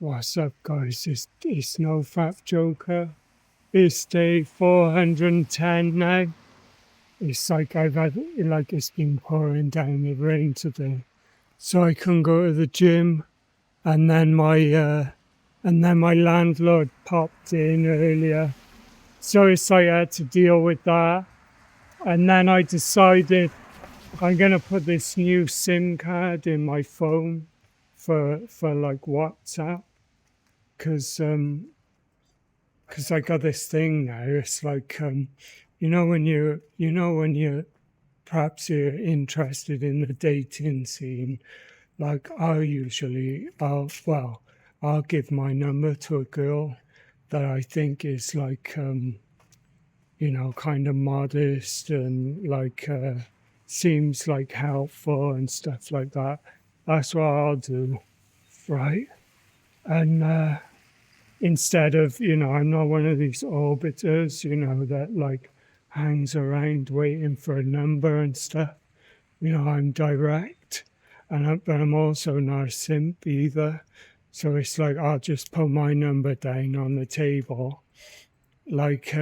What's up, guys? It's NoFap Joker. It's day 410 now. It's like it's been pouring down with rain today, so I couldn't go to the gym. And then my landlord popped in earlier, so it's like I had to deal with that. And then I decided I'm gonna put this new SIM card in my phone for like WhatsApp, because I got this thing now. It's like when you're perhaps you're interested in the dating scene. Like I'll give my number to a girl that I think is like kind of modest and like seems like helpful and stuff like that. That's what I'll do, right? And instead of, I'm not one of these orbiters, that like hangs around waiting for a number and stuff. I'm direct, but I'm also not a simp either. So it's like I'll just put my number down on the table, like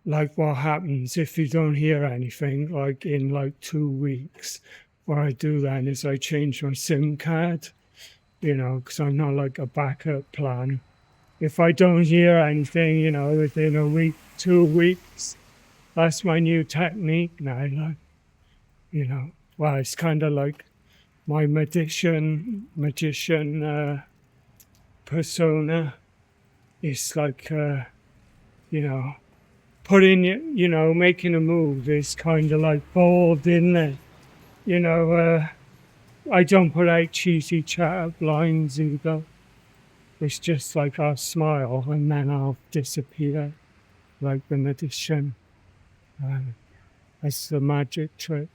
what happens if you don't hear anything, like in like 2 weeks. What I do then is I change my SIM card, because I'm not like a backup plan. If I don't hear anything, within a week, 2 weeks, that's my new technique now. Well, it's kind of like my magician persona. It's like, making a move is kind of like bold, isn't it? I don't put out cheesy chat lines either. It's just like I'll smile and then I'll disappear like the magician. That's the magic trick.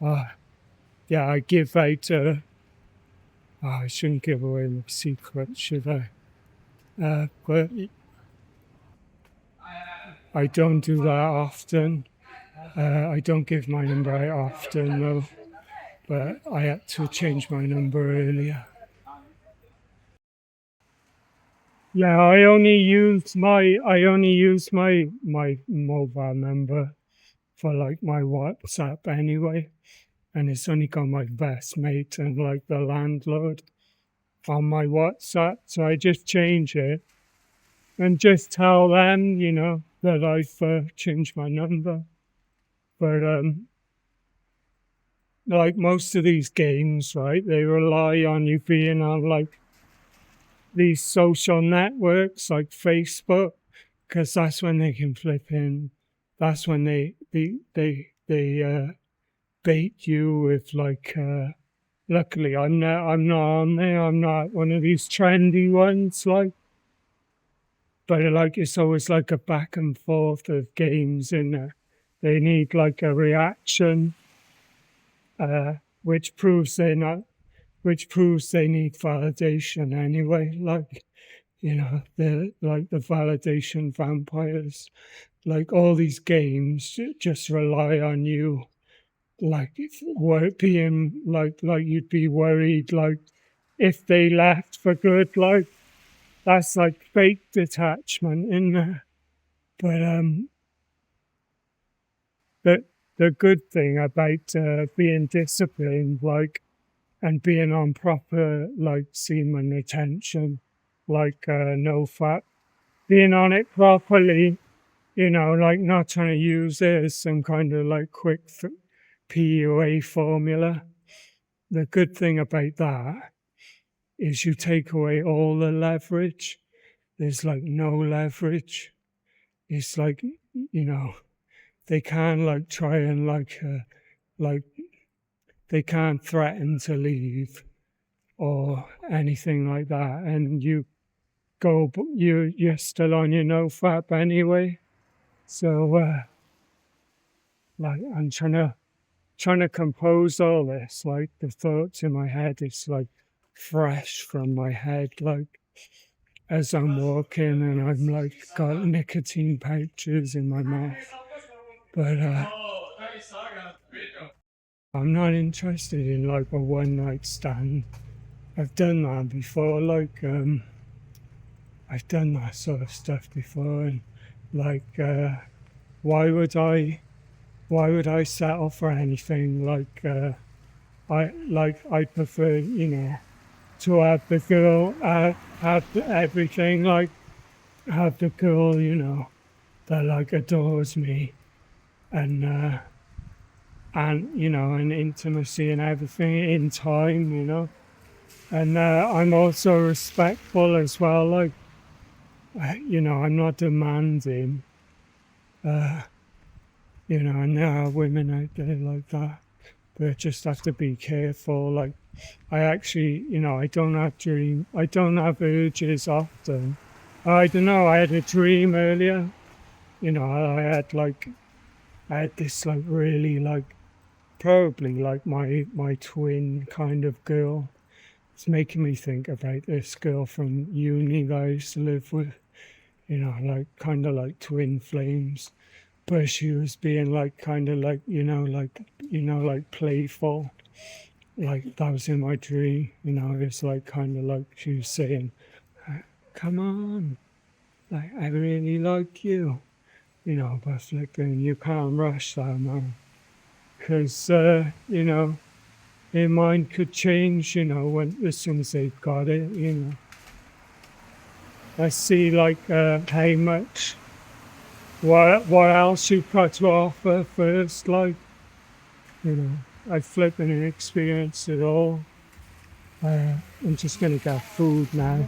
I give out. I shouldn't give away my secret, should I? But I don't do that often. I don't give my number out often though. But I had to change my number earlier. Yeah, I only use my mobile number for like my WhatsApp anyway, and it's only got my best mate and like the landlord on my WhatsApp, so I just change it and just tell them, that I've changed my number. But like most of these games, right, they rely on you being on like these social networks like Facebook, because that's when they can flip in. That's when they bait you with like. Luckily, I'm not on there. I'm not one of these trendy ones, like. But like it's always like a back and forth of games in there. They need like a reaction, which proves they need validation anyway. Like, they're like the validation vampires. Like all these games just rely on you, like being like you'd be worried, like if they left for good, like that's like fake detachment in there. But the good thing about being disciplined, like, and being on proper like semen retention, like NoFap, being on it properly, like not trying to use it as some kind of like quick PUA formula. The good thing about that is you take away all the leverage. There's like no leverage. It's like, they can't like try and like they can't threaten to leave or anything like that. And you're still on your NoFap anyway. So like I'm trying to compose all this, like the thoughts in my head, it's like fresh from my head, like as I'm walking and I'm like got nicotine pouches in my mouth. But I'm not interested in like a one night stand. I've done that before, like, I've done that sort of stuff before, and like, why would I settle for anything? Like, I prefer, to have the girl, have everything, like, have the girl, that like adores me, and and intimacy and everything in time, and I'm also respectful as well, like, I'm not demanding, and there are women out there like that, but just have to be careful. Like, I actually, I don't have urges often. I don't know, I had a dream earlier, I had this like really like, probably like my twin kind of girl. It's making me think about this girl from uni that I used to live with, like kind of like twin flames. But she was being like kind of like, like playful. Like that was in my dream, it's like kind of like she was saying, come on, like I really like you, but flipping, you can't rush that, man. Because, their mind could change, when as soon as they've got it. I see like how much, what else you've got to offer first, like, I flipping and experience it all. I'm just gonna get food now.